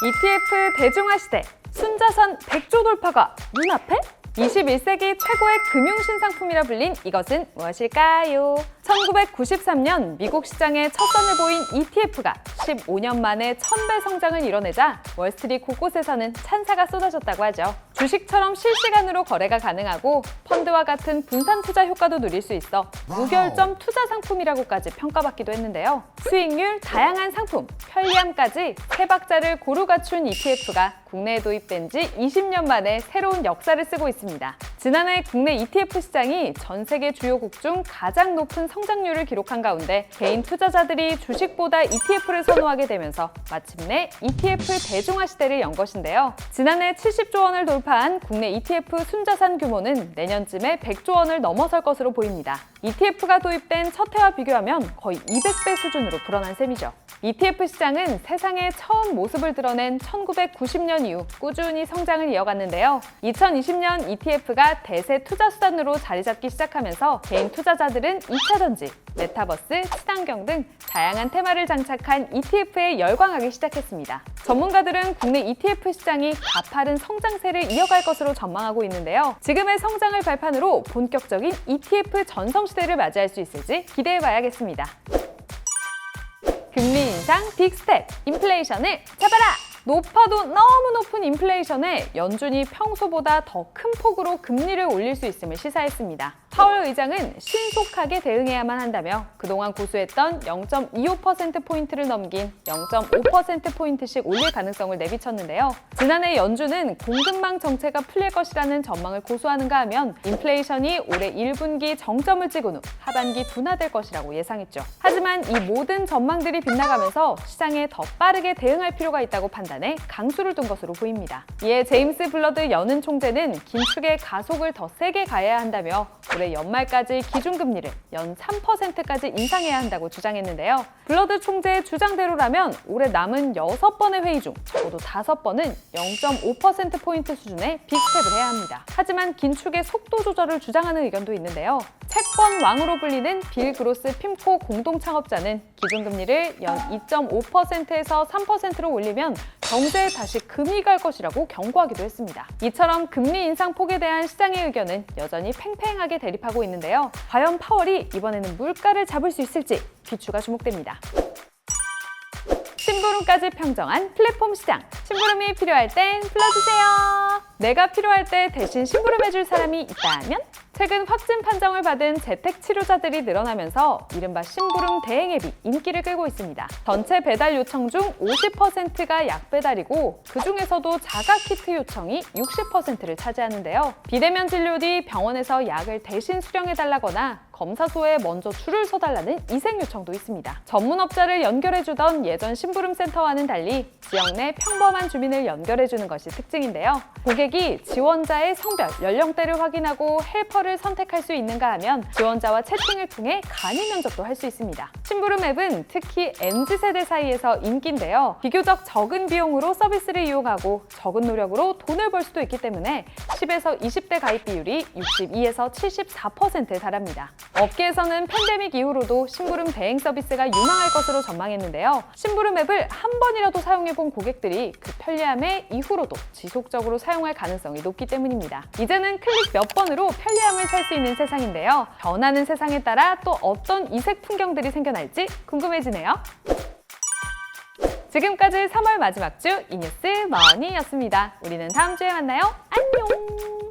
ETF 대중화 시대, 순자산 100조 돌파가 눈앞에? 21세기 최고의 금융신상품이라 불린 이것은 무엇일까요? 1993년 미국 시장에 첫 선을 보인 ETF가 15년 만에 1000배 성장을 이뤄내자 월스트리트 곳곳에서는 찬사가 쏟아졌다고 하죠. 주식처럼 실시간으로 거래가 가능하고 펀드와 같은 분산 투자 효과도 누릴 수 있어 무결점 투자 상품이라고까지 평가받기도 했는데요. 수익률, 다양한 상품, 편리함까지 세 박자를 고루 갖춘 ETF가 국내에 도입된 지 20년 만에 새로운 역사를 쓰고 있습니다. 지난해 국내 ETF 시장이 전 세계 주요국 중 가장 높은 성장률을 기록한 가운데 개인 투자자들이 주식보다 ETF를 선호하게 되면서 마침내 ETF 대중화 시대를 연 것인데요. 지난해 70조 원을 돌파한 국내 ETF 순자산 규모는 내년쯤에 100조 원을 넘어설 것으로 보입니다. ETF가 도입된 첫 해와 비교하면 거의 200배 수준으로 불어난 셈이죠. ETF 시장은 세상에 처음 모습을 드러낸 1990년 이후 꾸준히 성장을 이어갔는데요. 2020년 ETF가 대세 투자 수단으로 자리 잡기 시작하면서 개인 투자자들은 2차 전지, 메타버스, 친환경 등 다양한 테마를 장착한 ETF에 열광하기 시작했습니다. 전문가들은 국내 ETF 시장이 가파른 성장세를 이어갈 것으로 전망하고 있는데요. 지금의 성장을 발판으로 본격적인 ETF 전성시대를 맞이할 수 있을지 기대해봐야겠습니다. 금리 인상 빅스텝, 인플레이션을 잡아라! 높아도 너무 높은 인플레이션에 연준이 평소보다 더 큰 폭으로 금리를 올릴 수 있음을 시사했습니다. 파월 의장은 신속하게 대응해야만 한다며 그동안 고수했던 0.25%포인트를 넘긴 0.5%포인트씩 올릴 가능성을 내비쳤는데요. 지난해 연준은 공급망 정체가 풀릴 것이라는 전망을 고수하는가 하면 인플레이션이 올해 1분기 정점을 찍은 후 하반기 둔화될 것이라고 예상했죠. 하지만 이 모든 전망들이 빗나가면서 시장에 더 빠르게 대응할 필요가 있다고 판단해 강수를 둔 것으로 보입니다. 이에 제임스 블러드 연은 총재는 긴축의 가속을 더 세게 가해야 한다며 올해 연말까지 기준금리를 연 3%까지 인상해야 한다고 주장했는데요. 블러드 총재의 주장대로라면 올해 남은 6번의 회의 중 적어도 5번은 0.5%포인트 수준의 빅스텝을 해야 합니다. 하지만 긴축의 속도 조절을 주장하는 의견도 있는데요. 채권 왕으로 불리는 빌 그로스 핌코 공동 창업자는 기준금리를 연 2.5%에서 3%로 올리면 경제에 다시 금이 갈 것이라고 경고하기도 했습니다. 이처럼 금리 인상 폭에 대한 시장의 의견은 여전히 팽팽하게 대립하고 있는데요. 과연 파월이 이번에는 물가를 잡을 수 있을지 귀추가 주목됩니다. 심부름까지 평정한 플랫폼 시장. 심부름이 필요할 땐 불러주세요. 내가 필요할 때 대신 심부름해줄 사람이 있다면? 최근 확진 판정을 받은 재택 치료자들이 늘어나면서 이른바 심부름 대행 앱이 인기를 끌고 있습니다. 전체 배달 요청 중 50%가 약 배달이고 그중에서도 자가 키트 요청이 60%를 차지하는데요. 비대면 진료 뒤 병원에서 약을 대신 수령해달라거나 검사소에 먼저 줄을 서달라는 이색 요청도 있습니다. 전문업자를 연결해주던 예전 심부름센터와는 달리 지역 내 평범한 주민을 연결해주는 것이 특징인데요. 고객이 지원자의 성별, 연령대를 확인하고 헬퍼를 선택할 수 있는가 하면 지원자와 채팅을 통해 간이 면접도 할 수 있습니다. 심부름 앱은 특히 MZ세대 사이에서 인기인데요. 비교적 적은 비용으로 서비스를 이용하고 적은 노력으로 돈을 벌 수도 있기 때문에 10에서 20대 가입 비율이 62에서 74%에 달합니다. 업계에서는 팬데믹 이후로도 심부름 대행 서비스가 유망할 것으로 전망했는데요. 심부름 앱을 한 번이라도 사용해본 고객들이 그 편리함에 이후로도 지속적으로 사용할 가능성이 높기 때문입니다. 이제는 클릭 몇 번으로 편리함을 살 수 있는 세상인데요. 변하는 세상에 따라 또 어떤 이색 풍경들이 생겨날지 궁금해지네요. 지금까지 3월 마지막 주 이뉴스 머니였습니다. 우리는 다음 주에 만나요. 안녕!